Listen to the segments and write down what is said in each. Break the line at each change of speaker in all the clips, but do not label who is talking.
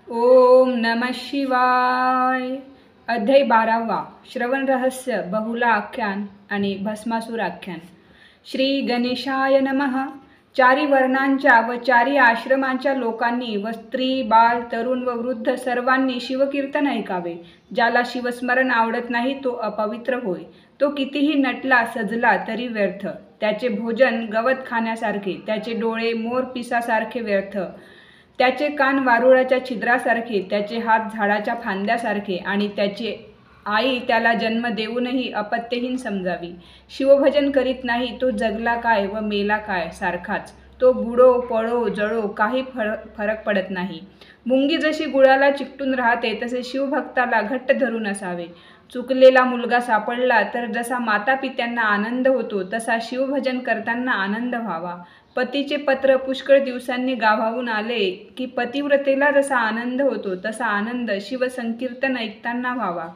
ओम नमः शिवाय. अध्याय 12वा. श्रवण रहस्य, बहुला आख्यान आणि भस्मासुर आख्यान. श्री गणेशाय नमः. चारी वर्णांच्या व चारी आश्रमांच्या लोकांनी व स्त्री, बाल, तरुण व वृद्ध सर्वांनी शिवकीर्तन ऐकावे. ज्याला शिवस्मरण आवडत नाही तो अपवित्र होय. तो कितीही नटला सजला तरी व्यर्थ. त्याचे भोजन गवत खाण्यासारखे, त्याचे डोळे मोर पिसासारखे व्यर्थ, त्याचे कान वारुळाच्या छिद्रासारखे, त्याचे हात झाडाच्या फांद्यासारखे आणि त्याची आई त्याला जन्म देऊनही अपत्यहीन समजावी. शिवभजन करीत नाही तो जगला काय व मेला काय सारखाच. तो बुडो पळो जळो काही फरक पडत नाही. मुंगी जशी गुळाला चिकटून राहते तसे शिवभक्ताला घट्ट धरून असावे. चुकलेला मुलगा सापडला तर जसा माता पित्यांना आनंद होतो तसा शिवभजन करताना आनंद व्हावा. पतीचे पत्र पुष्कळ दिवसांनी गावाहून आले की पतिव्रतेला जसा आनंद होतो तसा आनंद शिवसंकीर्तन ऐकताना व्हावा.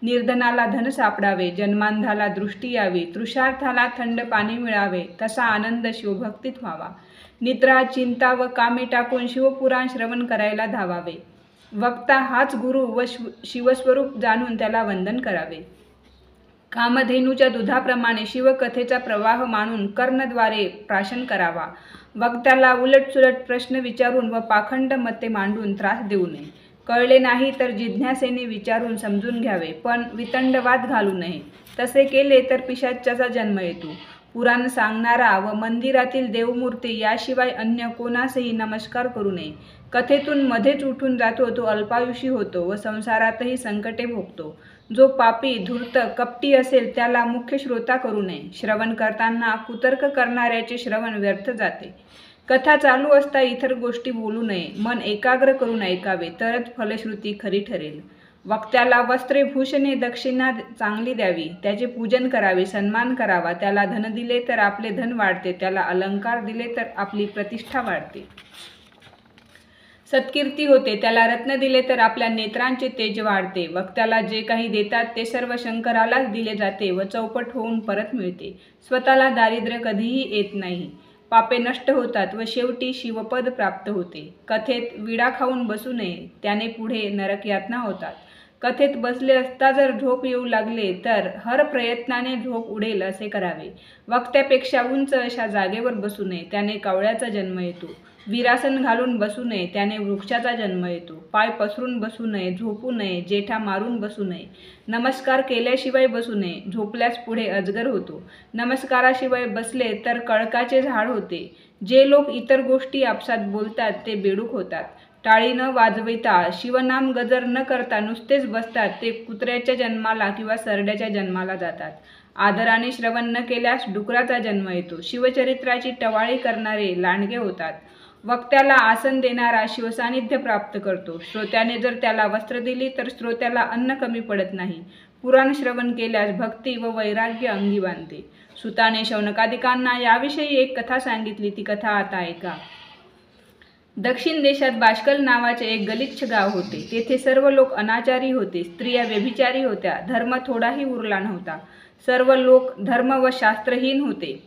निर्धनाला धन सापडावे, जन्मांधाला दृष्टी यावी, तृषार्थाला थंड पाणी मिळावे तसा आनंद शिवभक्तीत व्हावा. निद्रा चिंता व कामे टाकून शिवपुराण श्रवण करायला धावावे. वक्ता हाच गुरु व शिवस्वरूप जाणून त्याला वंदन करावे. कामधेनूच्या दुधाप्रमाणे शिवकथेचा प्रवाह मानून कर्णद्वारे प्राशन करावा. वक्त्याला उलटसुलट प्रश्न विचारून व पाखंड मते मांडून त्रास देऊ नये. कळले नाही तर जिज्ञासेने विचारून समजून घ्यावे, पण वितंडवाद घालू नये. तसे केले तर पिशाच्याचा जन्म येतो. पुराण सांगणारा व मंदिरातील देवमूर्ती याशिवाय अन्य कोणासही नमस्कार करू नये. कथेतून मध्येच उठून जातो तो अल्पायुषी होतो व संसारातही संकटे भोगतो. जो पापी धूर्त कपटी असेल त्याला मुख्य श्रोता करू नये. श्रवण करताना कुतर्क करणाऱ्याचे श्रवण व्यर्थ जाते. कथा चालू असता इतर गोष्टी बोलू नये. मन एकाग्र करून ऐकावे तरच फलश्रुती खरी ठरेल. वक्त्याला वस्त्रे भूषणे दक्षिणा चांगली द्यावी. त्याचे पूजन करावे, सन्मान करावा. त्याला धन दिले तर आपले धन वाढते, त्याला अलंकार दिले तर आपली प्रतिष्ठा वाढते, सत्कीर्ती होते. त्याला रत्न दिले तर आपल्या नेत्रांचे तेज वाढते. वक्त्याला जे काही देतात ते सर्व शंकरालाच दिले जाते व चौपट होऊन परत मिळते. स्वतःला दारिद्र्य कधीही येत नाही. पापे नष्ट होतात व शेवटी शिवपद प्राप्त होते. कथेत विडा खाऊन बसू नये, त्याने पुढे नरकयातना होतात. कथेत बसले असता जर झोप येऊ लागले तर हर प्रयत्नाने झोप उडेल असे करावे. वक्त्यापेक्षा उंच अशा जागेवर बसू नये, त्याने कावळ्याचा जन्म येतो. वीरासन घालून बसू नये, त्याने वृक्षाचा जन्म येतो. पाय पसरून बसू नये, झोपू नये, जेठा मारून बसू नये. नमस्कार केल्याशिवाय बसू नये, झोपल्यास पुढे अजगर होतो. नमस्काराशिवाय बसले तर कळकाचे झाड होते. जे लोक इतर गोष्टी आपसात बोलतात ते बेडूक होतात. टाळी न वाजविता, शिवनाम गजर न करता नुसतेच बसतात ते कुत्र्याच्या जन्माला किंवा सरड्याच्या जन्माला जातात. आदराने श्रवण न केल्यास डुकराचा जन्म येतो. शिवचरित्राची टवाळी करणारे लांडगे होतात. वक्त्याला आसन देणारा शिवसान्निध्य प्राप्त करतो. श्रोत्याने जर त्याला वस्त्र दिली तर श्रोत्याला अन्न कमी पडत नाही. पुराण श्रवण केल्यास भक्ती व वैराग्य अंगी बांधते. सुताने शौनकादिकांना याविषयी एक कथा सांगितली. ती कथा आता ऐका. दक्षिण देशात बाष्कल नावाचे एक गलिच्छ गाव होते. तेथे सर्व लोक अनाचारी होते. स्त्रिया व्यभिचारी होत्या. धर्म थोडाही उरला नव्हता. सर्व लोक धर्म व शास्त्रहीन होते.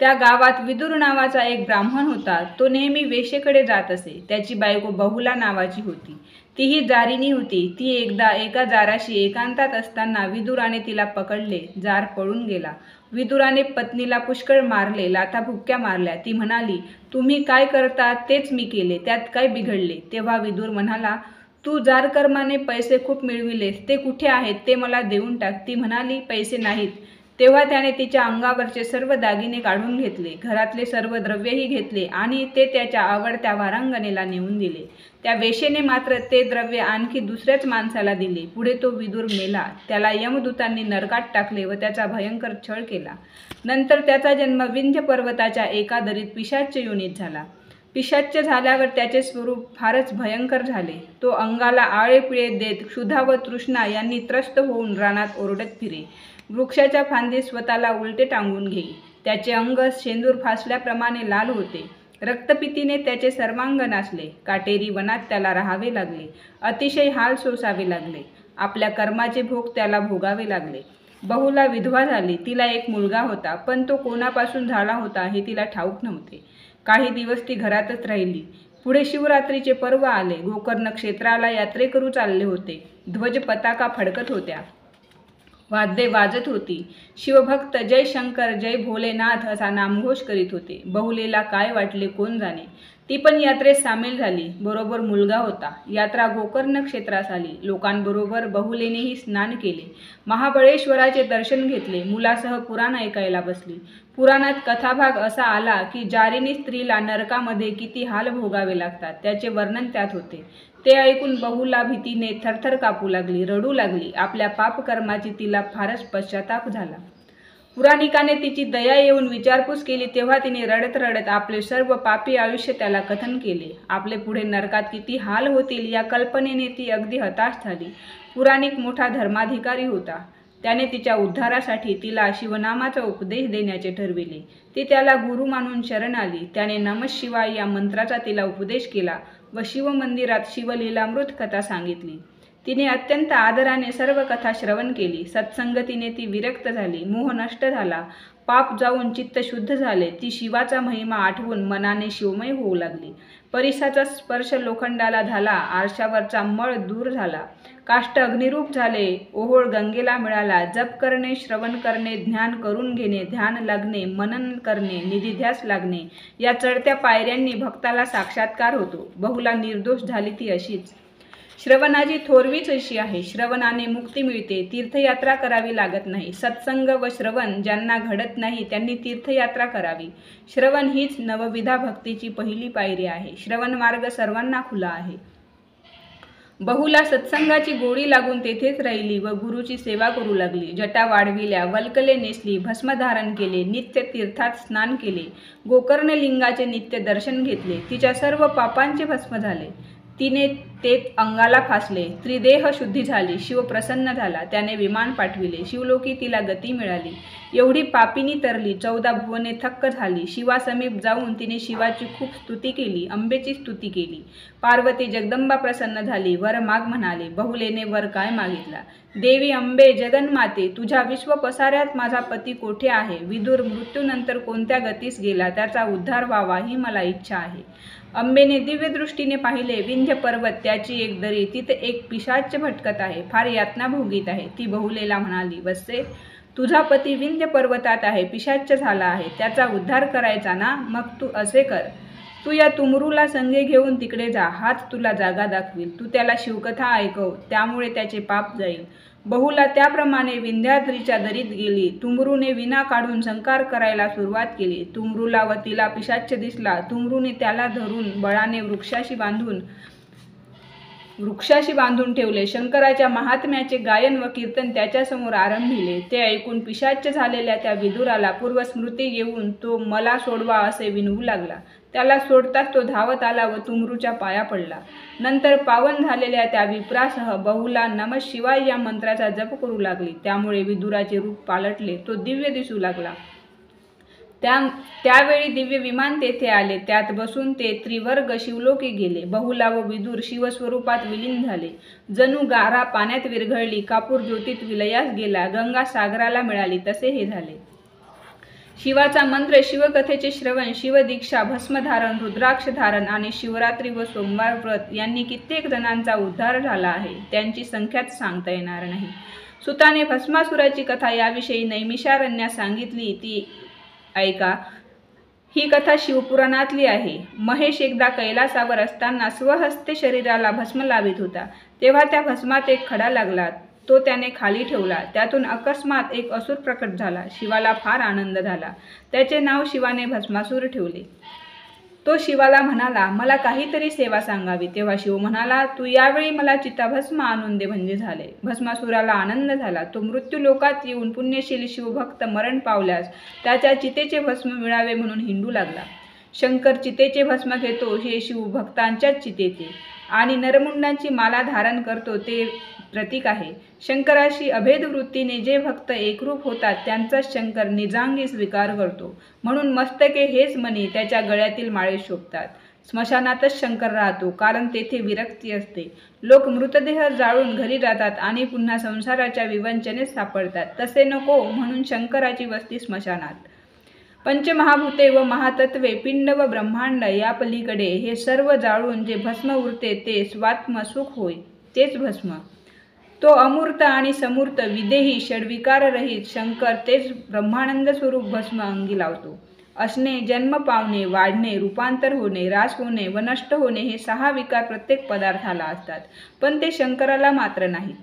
त्या गावात विदुर नावाचा एक ब्राह्मण होता. तो नेहमी वेश्येकडे जात असे. त्याची बायको बहुला नावाची होती. तीही जारिणी होती. ती एकदा एका जाराशी एकांतात असताना विदुराने तिला पकडले. जार पळून गेला. विदुराने पत्नीला पुष्कळ मारले, लाथाबुक्क्या मारल्या. ती म्हणाली, तुम्ही काय करता तेच मी केले, त्यात काय बिघडले. तेव्हा विदुर म्हणाला, तू जारकर्माने पैसे खूप मिळविलेस, ते कुठे आहेत ते मला देऊन टाक. ती म्हणाली, पैसे नाहीत. तेव्हा त्याने तिच्या अंगावरचे सर्व दागिने काढून घेतले, घरातले सर्व द्रव्यही घेतले आणि ते त्याच्या आवडत्या वारांगणेला नेऊन दिले. त्या वेश्येने मात्र ते द्रव्य आणखी दुसऱ्याच माणसाला दिले. पुढे तो विदुर मेला. त्याला यमदूतांनी नरकात टाकले व त्याचा भयंकर छळ केला. नंतर त्याचा जन्म विंध्य पर्वताच्या एका दरीत पिशाच्य योनीत झाला. पिशाच्य झाल्यावर त्याचे स्वरूप फारच भयंकर झाले. तो अंगाला आळे पिळे देत क्षुधा व तृष्णा यांनी त्रस्त होऊन रानात ओरडत फिरे. वृक्षाच्या फांदी स्वतःला उलटे टांगून घेई. त्याचे अंग शेंदूर फासल्याप्रमाणे लाल होते. रक्तपितीने त्याचे सर्वांग नाचले. काटेरी वनात त्याला राहावे लागले. अतिशय हाल सोसावे लागले. आपल्या कर्माचे भोग त्याला भोगावे लागले. बहुला विधवा झाली. तिला एक मुलगा होता, पण तो कोणापासून झाला होता हे तिला ठाऊक नव्हते. काही दिवस ती घरातच राहिली. पुढे शिवरात्रीचे पर्व आले. गोकर्ण क्षेत्राला यात्रेकरू चालले होते. ध्वज पताका फडकत होत्या. वाद्ये वाजत होती. शिवभक्त जय शंकर जय भोलेनाथ असा नामघोष करीत होते. बहुलेला काय वाटले कोण जाणे. ती पण यात्रेत सामील झाली. बरोबर मुलगा होता. यात्रा गोकर्ण क्षेत्रास आली. लोकांबरोबर बहुलेनेही स्नान केले. महाबळेश्वराचे दर्शन घेतले. मुलासह पुराण ऐकायला बसली. पुराणात कथाभाग असा आला की जारिणी स्त्रीला नरकामध्ये किती हाल भोगावे लागतात त्याचे वर्णन त्यात होते. ते ऐकून बहुला भीतीने थरथर कापू लागली, रडू लागली. आपल्या पापकर्माची तिला फारच पश्चाताप झाला. पुराणिकाने तिची दया येऊन विचारपूस केली तेव्हा तिने रडत रडत आपले सर्व पापी आयुष्य त्याला कथन केले. आपले पुढे नरकात किती हाल होतील या कल्पनेने ती अगदी हताश झाली. पुराणिक मोठा धर्माधिकारी होता. त्याने तिच्या उद्धारासाठी तिला शिवनामाचा उपदेश देण्याचे ठरविले. ती त्याला गुरु मानून शरण आली. त्याने नमः शिवाय या मंत्राचा तिला उपदेश केला व शिवमंदिरात शिवलीलामृत कथा सांगितली. तिने अत्यंत आदराने सर्व कथा श्रवण केली. सत्संगतीने ती विरक्त झाली. मोह नष्ट झाला. पाप जाऊन चित्त शुद्ध झाले. ती शिवाचा महिमा आठवून मनाने शिवमय होऊ लागली. परिसाचा स्पर्श लोखंडाला झाला. आरशावरचा मळ दूर झाला. काष्ट अग्निरूप झाले. ओहोळ गंगेला मिळाला. जप करणे, श्रवण करणे, ध्यान करून घेणे, ध्यान लागणे, मनन करणे, निधिध्यास लागणे या चढत्या पायऱ्यांनी भक्ताला साक्षात्कार होतो. बहुला निर्दोष झाली ती अशीच. श्रवणाची थोरवीच अशी आहे. श्रवणाने मुक्ती मिळते. तीर्थयात्रा करावी लागत नाही. सत्संग व श्रवण ज्यांना घडत नाही त्यांनी तीर्थयात्रा करावी. श्रवण हीच नवविधा भक्तीची पहिली पायरी आहे. श्रवण मार्ग सर्वांना खुला आहे. बहुला सत्संगाची गोडी लागून तेथेच राहिली व गुरुची सेवा करू लागली. जटा वाढविल्या, वल्कले नेसली, भस्म धारण केले, नित्य तीर्थात स्नान केले, गोकर्ण लिंगाचे नित्य दर्शन घेतले. तिच्या सर्व पापांचे भस्म झाले. तिने ते अंगाला फासले. त्रिदेह शुद्धी झाली. शिव प्रसन्न झाला. त्याने विमान पाठविले. शिवलोकी तिला गती मिळाली. एवढी पापिनी तरली. 14 भुवने थक्क झाली. शिवासमीप जाऊन तिने शिवाची खूप स्तुती केली. अंबेची स्तुती केली. पार्वती जगदंबा प्रसन्न झाली. वर माग म्हणाले. बहुलेने वर काय मागितला. देवी अंबे जगन्माते, तुझ्या विश्व पसाऱ्यात माझा पती कोठे आहे. विदुर मृत्यूनंतर कोणत्या गतीस गेला. त्याचा उद्धार व्हावा ही मला इच्छा आहे. अंबेने दिव्य दृष्टीने पाहिले. विंध्य पर्वत, त्याची एक दरी, तिथे एक पिशाच भटकत आहे. फार यातना भोगीत आहे. ती बहुलेला म्हणाली. वत्से, तुझा पती विंध्य पर्वतात आहे. पिशाच झाला आहे. त्याचा उद्धार करायचा ना. मग तू असे कर. तू या तुमरूला संगे घेऊन तिकडे जा. हाच तुला जागा दाखवील. तू त्याला शिवकथा ऐकव. त्यामुळे त्याचे पाप जाईल. बहुला त्याप्रमाणे विंध्याद्रीच्या दरीत गेली. तुमरूने विना काढून संकार करायला सुरुवात केली. तुमरूला व तिला पिशाच्च दिसला. तुमरूने त्याला धरून बळाने वृक्षाशी बांधून ठेवले. शंकराच्या महात्म्याचे गायन व कीर्तन त्याच्यासमोर आरंभिले. ते ऐकून पिशाच्च झालेल्या त्या विदुराला पूर्वस्मृती येऊन तो मला सोडवा असे विनवू लागला. त्याला सोडताच तो धावत आला व तुमरूच्या पाया पडला. नंतर पावन झालेल्या त्या विप्रासह बहुला नमः शिवाय या मंत्राचा जप करू लागली. त्यामुळे विदुराचे रूप पालटले. तो दिव्य दिसू लागला. त्यावेळी दिव्य विमान तेथे आले. त्यात बसून ते त्रिवर्ग शिवलोकी गेले. बहुला व विदुर शिवस्वरूपात विलीन झाले. जणू गारा पाण्यात विरघळली. कापूर ज्योतीत विलयास गेला. गंगा सागराला मिळाली. तसे हे झाले. शिवाचा मंत्र, शिवकथेचे श्रवण, शिवदीक्षा, भस्मधारण, रुद्राक्षधारण आणि शिवरात्री व सोमवार व्रत यांनी कित्येक जणांचा उद्धार झाला आहे. त्यांची संख्याच सांगता येणार नाही. सुताने भस्मासुराची कथा याविषयी नैमिषारण्यात सांगितली ती ऐका. ही कथा शिवपुराणातली आहे. महेश एकदा कैलासावर असताना स्वहस्ते शरीराला भस्म लावित होता. तेव्हा त्या भस्मात एक खडा लागला. तो त्याने खाली ठेवला. त्यातून अकस्मात एक असुर प्रकट झाला. शिवाला फार आनंद झाला. त्याचे नाव शिवाने भस्मासूर ठेवले. तो शिवाला म्हणाला, मला काहीतरी सेवा सांगावी. तेव्हा शिव म्हणाला, तू यावेळी मला चिताभस्म आणून दे म्हणजे झाले. भस्मासुराला आनंद झाला. तो मृत्यूलोकात येऊन पुण्यशील शिवभक्त मरण पावल्यास त्याच्या चितेचे भस्म मिळावे म्हणून हिंडू लागला. शंकर चितेचे भस्म घेतो हे शिवभक्तांच्याच चितेचे आणि नरमुंडांची माला धारण करतो ते प्रतीक आहे. शंकराशी अभेद वृत्तीने जे भक्त एकरूप होतात त्यांचाच शंकर निजांगी स्वीकार करतो. म्हणून मस्तके हेच मणी त्याच्या गळ्यातील माळे शोभतात. स्मशानातच शंकर राहतो कारण तेथे विरक्ती असते. लोक मृतदेह जाळून घरी जातात आणि पुन्हा संसाराच्या विवंचनेत सापडतात. तसे नको म्हणून शंकराची वस्ती स्मशानात. पंचमहाभूते व महातत्वे, पिंड व ब्रह्मांड या पलीकडे हे सर्व जाळून जे भस्म उरते ते स्वात्म सुख होय, तेच भस्म. तो अमूर्त आणि समूर्त विदेही षड्विकाररहित शंकर तेच ब्रह्मानंद स्वरूप भस्म अंगी लावतो. असणे, जन्म पावणे, वाढणे, रूपांतर होणे, ह्रास होणे व नष्ट होणे हे 6 विकार प्रत्येक पदार्थाला असतात, पण ते शंकराला मात्र नाही.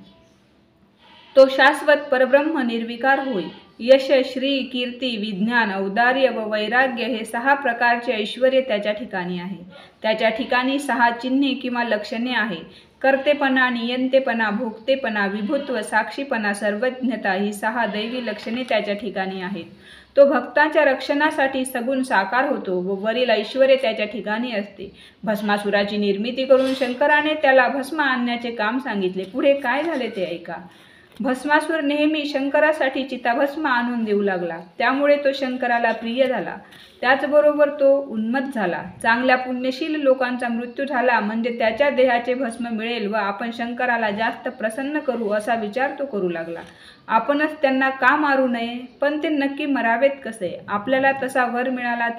तो शाश्वत परब्रह्म निर्विकार होय. यश, श्री, कीर्ती, विज्ञान, औदार्य व वैराग्य हे 6 प्रकारचे ऐश्वर्य त्याच्या ठिकाणी आहे. त्याच्या ठिकाणी 6 चिन्हे किंवा लक्षणे आहे. कर्तेपणा, नियंतेपणा, भोगतेपणा, विभुत्व, साक्षीपणा, सर्वज्ञता ही 6 दैवी लक्षणे त्याच्या ठिकाणी आहेत. तो भक्तांच्या रक्षणासाठी सगुण साकार होतो व वरील ऐश्वर्य त्याच्या ठिकाणी असते. भस्मासुराची निर्मिती करून शंकराने त्याला भस्म आणण्याचे काम सांगितले. पुढे काय झाले ते ऐका. भस्मासूर नेहमी शंकरासाठी चिताभस्म आणून देऊ लागला. त्यामुळे तो शंकराला प्रिय झाला. त्याचबरोबर तो उन्मत्त झाला. चांगल्या पुण्यशील लोकांचा मृत्यू झाला म्हणजे त्याच्या देहाचे भस्म मिळेल व आपण शंकराला जास्त प्रसन्न करू असा विचार तो करू लागला. आपणच त्यांना का मारू नये? पण ते नक्की मरावेत कसे? आपल्याला तसा वर मिळाला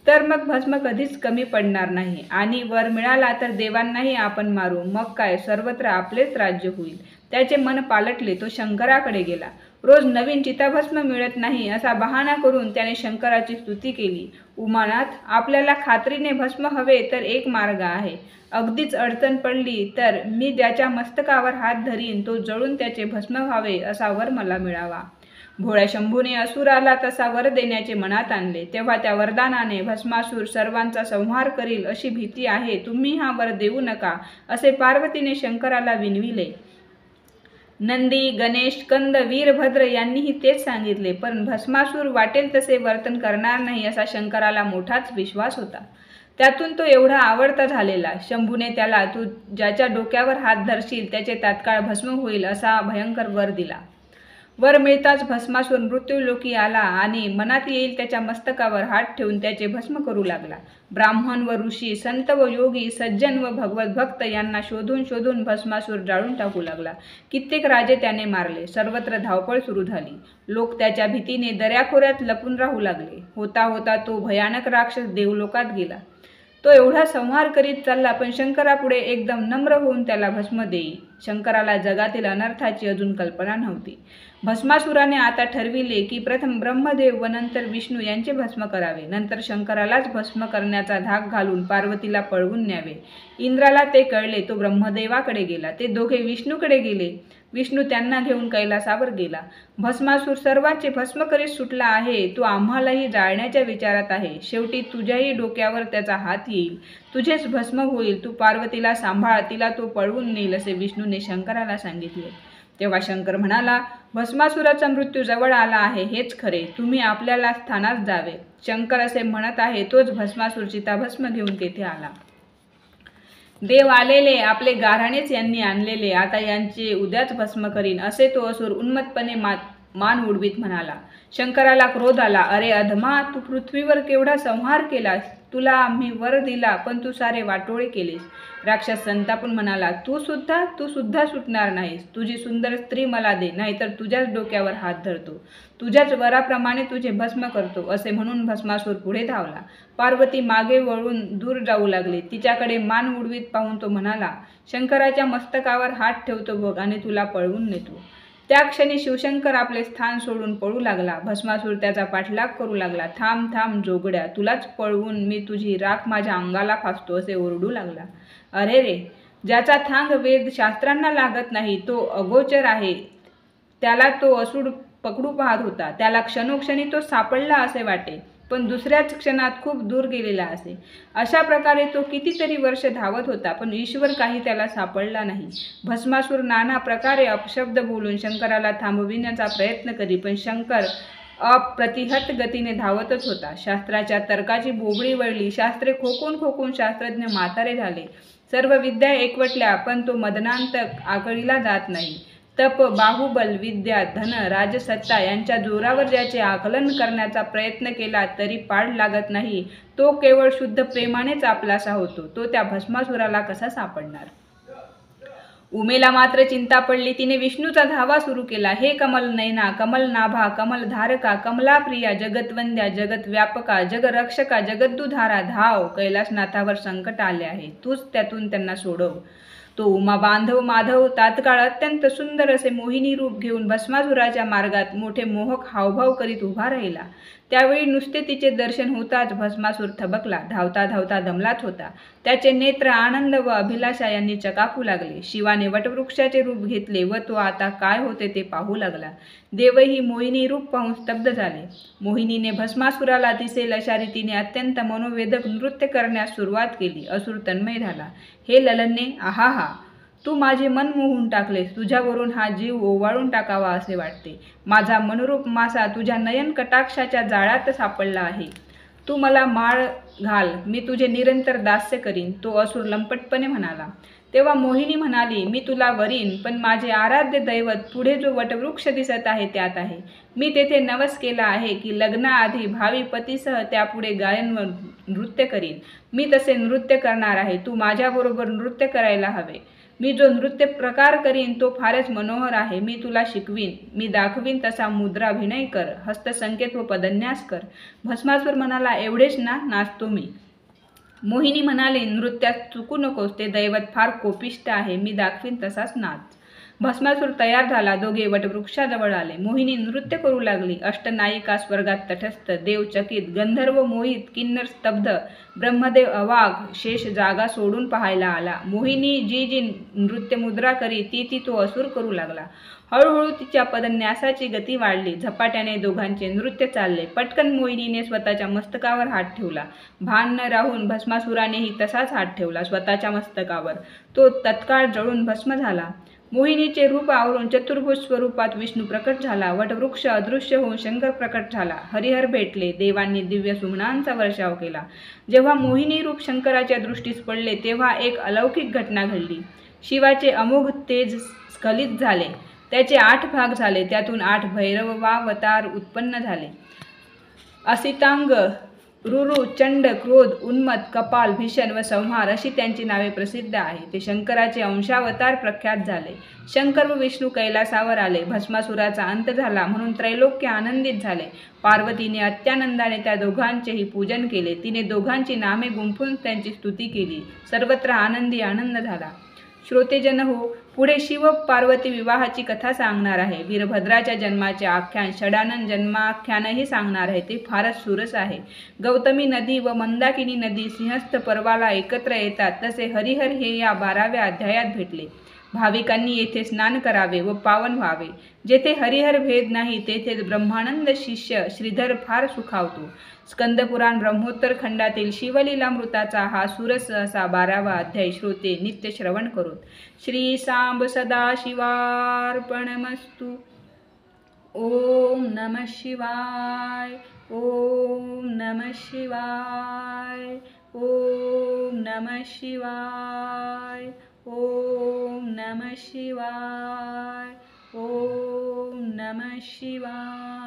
तर मग भस्म कधीच कमी पडणार नाही आणि वर मिळाला तर देवांनाही आपण मारू. मग काय सर्वत्र आपलेच राज्य होईल. त्याचे मन पालटले. तो शंकराकडे गेला. रोज नवीन चिताभस्म मिळत नाही असा बहाणा करून त्याने शंकराची स्तुती केली. उमानाथ, आपल्याला खात्रीने भस्म हवे तर एक मार्ग आहे. अगदीच अडचण पडली तर मी ज्याच्या मस्तकावर हात धरीन तो जळून त्याचे भस्म व्हावे असा वर मला मिळावा. भोळ्या शंभूने असुराला तसा वर देण्याचे मनात आणले. तेव्हा त्या वरदानाने भस्मासूर सर्वांचा संहार करील अशी भीती आहे. तुम्ही हा वर देऊ नका असे पार्वतीने शंकराला विनविले. नंदी, गणेश, स्कंद, वीरभद्र यांनीही तेच सांगितले. पण भस्मासूर वाटेल तसे वर्तन करणार नाही असा शंकराला मोठाच विश्वास होता. त्यातून तो एवढा आवडता झालेला. शंभूने त्याला तू ज्याच्या डोक्यावर हात धरशील त्याचे तात्काळ भस्म होईल असा भयंकर वर दिला. वर मिळताच भस्मासूर मृत्यूलोकी आला आणि मनात येईल त्याच्या मस्तकावर हात ठेवून त्याचे भस्म करू लागला. ब्राह्मण व ऋषी, संत व योगी, सज्जन व भगवत भक्त यांना शोधून शोधून भस्मासूर जाळून टाकू लागला. कित्येक राजे त्याने मारले. सर्वत्र धावपळ सुरू झाली. लोक त्याच्या भीतीने दऱ्याखोऱ्यात लपून राहू लागले. होता होता तो भयानक राक्षस देवलोकात गेला. तो एवढा संहार करीत चालला पण शंकरापुढे एकदम नम्र होऊन त्याला भस्म देई. शंकराला जगातील अनर्थाची अजून कल्पना नव्हती. भस्मासुराने आता ठरविले की प्रथम ब्रह्मदेव व नंतर विष्णू यांचे भस्म करावे. नंतर शंकरालाच भस्म करण्याचा धाक घालून पार्वतीला पळवून न्यावे. इंद्राला ते कळले. तो ब्रह्मदेवाकडे गेला. ते दोघे विष्णूकडे गेले. विष्णू त्यांना घेऊन कैलासावर गेला. भस्मासूर सर्वांचे भस्म करीत सुटला आहे. तो आम्हालाही जाळण्याच्या विचारात आहे. शेवटी तुझ्याही डोक्यावर त्याचा हात येईल. तुझेच भस्म होईल. तू पार्वतीला सांभाळ, तिला तो पळवून नेईल असे विष्णूने शंकराला सांगितले. तेव्हा शंकर म्हणाला, भस्मासुराचा मृत्यू जवळ आला आहे हेच खरे. तुम्ही आपल्याला स्थानात जावे. शंकर असे म्हणत आहे तोच भस्मासूर चिताभस्म घेऊन तेथे आला. देव आलेले आपले गाऱ्हाणेच यांनी आणलेले. आता यांचे उद्याच भस्म करीन असे तो असुर उन्मत्तपणे मान उडवीत म्हणाला. शंकराला क्रोध आला. अरे अधमा, तू पृथ्वीवर केवढा संहार केलास. तुला आम्ही वर दिला पण तू सारे वाटोळे केलेस. राक्षस संतापून म्हणाला, तू सुद्धा सुटणार नाहीस. तुझी सुंदर स्त्री मला दे, नाहीतर तुझ्याच डोक्यावर हात धरतो. तुझ्याच वराप्रमाणे तुझे भस्म करतो. असे म्हणून भस्मासूर पुढे धावला. पार्वती मागे वळून दूर जाऊ लागली. तिच्याकडे मान उडवीत पाहून तो म्हणाला, शंकराच्या मस्तकावर हात ठेवतो बघ आणि तुला पळवून नेतो. त्या क्षणी शिवशंकर आपले स्थान सोडून पळू लागला. भस्मासूर त्याचा पाठलाग करू लागला. थांब थांब जोगड्या, तुलाच पळवून मी तुझी राख माझ्या अंगाला फासतो असे ओरडू लागला. अरे रे, ज्याचा थांग वेद शास्त्रांना लागत नाही तो अगोचर आहे. त्याला तो असुर पकडू पाहत होता. त्याला क्षणोक्षणी तो सापडला असे वाटे, पण दुसऱ्याच क्षणात खूप दूर गेलेला असे. अशा प्रकारे तो कितीतरी वर्ष धावत होता पण ईश्वर काही त्याला सापडला नाही. भस्मासूर नाना प्रकारे अपशब्द बोलून शंकराला थांबविण्याचा प्रयत्न करी पण शंकर अप्रतिहत गतीने धावतच होता. शास्त्राच्या तर्काची बोबडी वळली. शास्त्रे खोकून खोकून शास्त्रज्ञ म्हातारे झाले. सर्व विद्या एकवटल्या पण तो मदनांतक आकळीला जात नाही. तप, बाहुबल, विद्या, धन, राजसत्ता यांच्या जोरावर ज्याचे आकलन करण्याचा प्रयत्न केला तरी पाड लागत नाही. तो केवळ शुद्ध प्रेमानेच आपलासा होतो. तो त्या भस्मासुराला कसा सापडणार? उमेला मात्र चिंता पडली. तिने विष्णूचा धावा सुरू केला. हे कमल नयना, कमल नाभा, कमल धारका, कमला प्रिया, जगतवंद्या, जगत व्यापका, जगरक्षका, जगद्दुधारा, धाव. कैलासनाथावर संकट आले आहे, तूच त्यातून त्यांना सोडव. तो उमा बांधव माधव तात्काळ अत्यंत सुंदर असे मोहिनी रूप घेऊन भस्मासुराच्या मार्गात मोठे मोहक हावभाव करीत उभा राहिला. त्यावेळी नुसते तिचे दर्शन होताच भस्मासूर थबकला. धावता धावता दमलाच होता. त्याचे नेत्र आनंद व अभिलाषा यांनी चकाकू लागले. शिवाने वटवृक्षाचे रूप घेतले व तो आता काय होते ते पाहू लागला. देवही मोहिनी रूप पाहून स्तब्ध झाले. मोहिनीने भस्मासुराला दिसेल अशा रीतीने अत्यंत मनोवेधक नृत्य करण्यास सुरुवात केली. असुर तन्मय झाला. हे ललने, आहा, तू माझे मन मोहून टाकलेस. तुझ्यावरून हा जीव ओवाळून टाकावा असे वाटते. माझा मनोरूप मासा तुझ्या नयन कटाक्षाच्या जाळ्यात सापडला आहे. तू मला माळ घाल, मी तुझे निरंतर दास्य करीन. तो असुर लंपटपणे म्हणाला. तेव्हा मोहिनी म्हणाली, मी तुला वरीन, पण माझे आराध्य दैवत पुढे जो वटवृक्ष दिसत आहे त्यात आहे. मी तेथे नवस केला आहे की लग्नाआधी भावी पतीसह त्यापुढे गायन व नृत्य करीन. मी तसे नृत्य करणार आहे. तू माझ्याबरोबर नृत्य करायला हवे. मी जो नृत्य प्रकार करीन तो फारच मनोहर आहे. मी तुला शिकवीन. मी दाखवीन तसा मुद्राभिनय कर, हस्तसंकेत व पदन्यास कर. भस्मासूर म्हणाला, एवढेच ना, नाचतो मी. मोहिनी म्हणाली, नृत्यात चुकू नकोस. ते दैवत फार कोपिष्ट आहे. मी दाखवीन तसाच नाच. भस्मासूर तयार झाला. दोघे वटवृक्षाजवळ आले. मोहिनी नृत्य करू लागली. अष्टनायिका स्वर्गात तटस्थ, देव चकित, गंधर्व मोहित, किन्नर स्तब्ध, ब्रह्मदेव अवाघ, शेष जागा सोडून पाहायला आला. मोहिनी जी नृत्य मुद्रा करी ती तो असुर करू लागला. हळूहळू तिच्या पदन्यासाची गती वाढली. झपाट्याने दोघांचे नृत्य चालले. पटकन मोहिनीने स्वतःच्या मस्तकावर हात ठेवला. भान न राहून भस्मासुरानेही तसाच हात ठेवला स्वतःच्या मस्तकावर. तो तत्काळ जळून भस्म झाला. मोहिनीचे रूप आवरून चतुर्भुज स्वरूपात विष्णू प्रकट झाला. वटवृक्ष अदृश्य होऊन शंकर प्रकट झाला. हरिहर भेटले. देवांनी दिव्य सुमनांचा वर्षाव केला. जेव्हा मोहिनी रूप शंकराच्या दृष्टीस पडले तेव्हा एक अलौकिक घटना घडली. शिवाचे अमोघ तेज स्खलित झाले. त्याचे 8 भाग झाले. त्यातून 8 भैरवावतार उत्पन्न झाले. असितांग, रुरु, चंड, क्रोध, उन्मत्त, कपाल, भीषण व संहार अशी त्यांची नावे प्रसिद्ध आहे. ते शंकराचे अंशावतार प्रख्यात झाले. शंकर व विष्णू कैलासावर आले. भस्मासुराचा अंत झाला म्हणून त्रैलोक्य आनंदित झाले. पार्वतीने अत्यानंदाने त्या दोघांचेही पूजन केले. तिने दोघांची नामे गुंफून त्यांची स्तुती केली. सर्वत्र आनंदी आनंद झाला. श्रोतेजन हो, पुढे शिव पार्वती विवाहाची कथा सांगणार आहे. वीरभद्राच्या जन्माचे आख्यान, षडानन जन्माख्यानही सांगणार आहे. ते फारच सुरस आहे. गौतमी नदी व मंदाकिनी नदी सिंहस्थ पर्वाला एकत्र येतात तसे हरिहर हे या 12व्या अध्यायात भेटले. भाविकांनी येथे स्नान करावे व पावन व्हावे. जेथे हरिहर भेद नाही तेथे ब्रह्मानंद शिष्य श्रीधर फार सुखावतो. स्कंदपुराण ब्रह्मोत्तर खंडातील शिवलीलामृताचा हा सुरस असा 12वा अध्याय श्रोते नित्य श्रवण करोत. श्री सांब सदाशिवार्पणमस्तु. ओम नमः शिवाय. ओम नमः शिवाय. ओम नमः शिवाय. ओम नमः शिवाय. ओम नमः शिवाय.